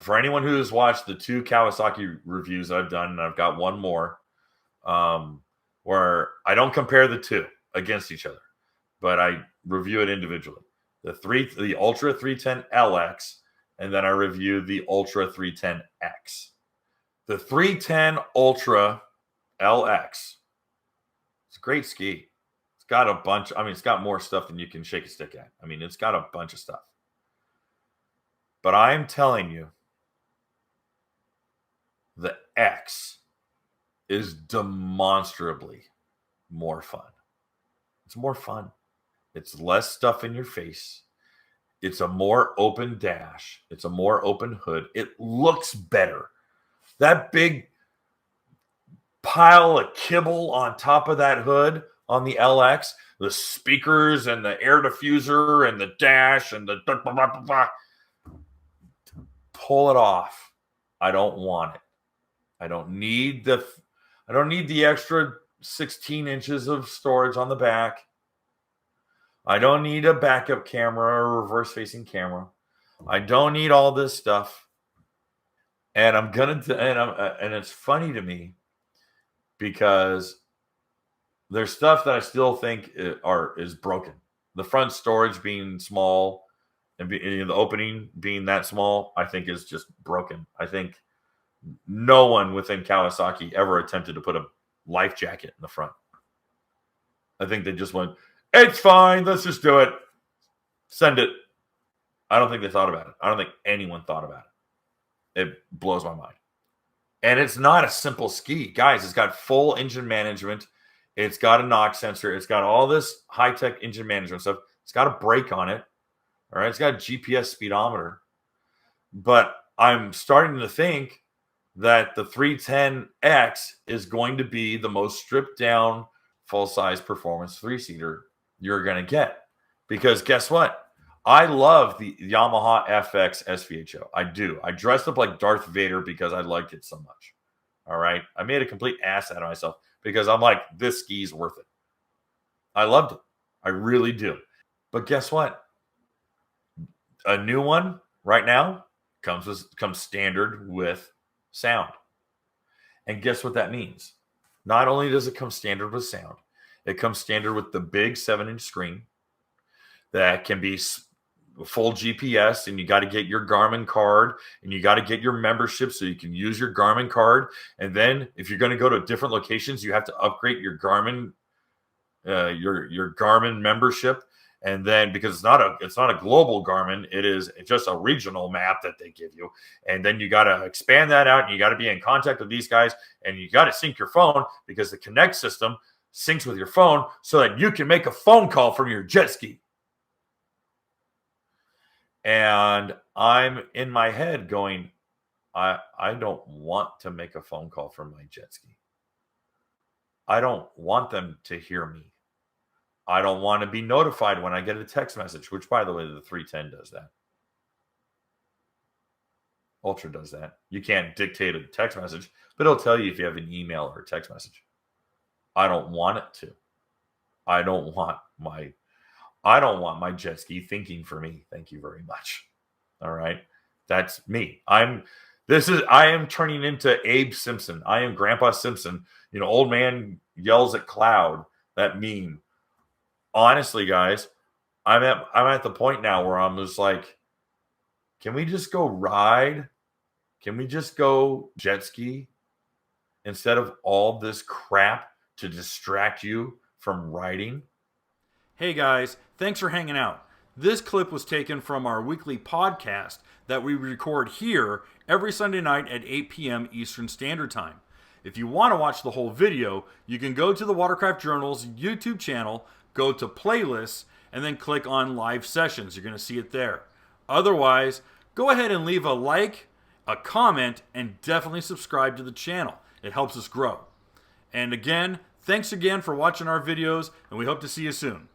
For anyone who has watched the 2 Kawasaki reviews I've done, and I've got one more, where I don't compare the 2 against each other, but I review it individually. The Ultra 310 LX, and then I review the Ultra 310X. The 310 Ultra LX, it's a great ski. It's got a bunch. I mean, it's got more stuff than you can shake a stick at. I mean, it's got a bunch of stuff. But I'm telling you, the X is demonstrably more fun. It's more fun. It's less stuff in your face. It's a more open dash. It's a more open hood. It looks better. That big pile of kibble on top of that hood on the LX, the speakers and the air diffuser and the dash and the pull it off. I don't want it. I don't need the extra 16 inches of storage on the back. I don't need a backup camera or reverse facing camera. I don't need all this stuff. And and it's funny to me because there's stuff that I still think is broken. The front storage being small and the opening being that small, I think is just broken. I think no one within Kawasaki ever attempted to put a life jacket in the front. I think they just went, it's fine, let's just do it. Send it. I don't think they thought about it. I don't think anyone thought about it. It blows my mind. And it's not a simple ski. Guys, it's got full engine management. It's got a knock sensor. It's got all this high-tech engine management stuff. It's got a brake on it. All right, it's got a GPS speedometer. But I'm starting to think that the 310X is going to be the most stripped down full-size performance 3-seater you're going to get. Because guess what? I love the Yamaha FX SVHO. I do. I dressed up like Darth Vader because I liked it so much. All right? I made a complete ass out of myself because I'm like, this ski's worth it. I loved it. I really do. But guess what? A new one right now comes standard with sound. And guess what that means? Not only does it come standard with sound, it comes standard with the big 7-inch screen that can be full GPS, and you got to get your Garmin card, and you got to get your membership so you can use your Garmin card. And then if you're going to go to different locations, you have to upgrade your Garmin your Garmin membership. And then because it's not a global Garmin, it is just a regional map that they give you. And then you got to expand that out, and you got to be in contact with these guys, and you got to sync your phone because the Connect system syncs with your phone so that you can make a phone call from your jet ski. And I'm in my head going, I don't want to make a phone call from my jet ski. I don't want them to hear me. I don't want to be notified when I get a text message, which, by the way, the 310 does that. Ultra does that. You can't dictate a text message, but it'll tell you if you have an email or a text message. I don't want it to. I don't want my jet ski thinking for me. Thank you very much. All right. That's me. I am turning into Abe Simpson. I am Grandpa Simpson. Old man yells at cloud. That meme. Honestly, guys, I'm at the point now where I'm just like, can we just go ride? Can we just go jet ski instead of all this crap to distract you from riding? Hey guys, thanks for hanging out. This clip was taken from our weekly podcast that we record here every Sunday night at 8 p.m. Eastern Standard Time. If you want to watch the whole video, you can go to the Watercraft Journal's YouTube channel, go to playlists, and then click on live sessions. You're going to see it there. Otherwise, go ahead and leave a like, a comment, and definitely subscribe to the channel. It helps us grow. And again, thanks again for watching our videos, and we hope to see you soon.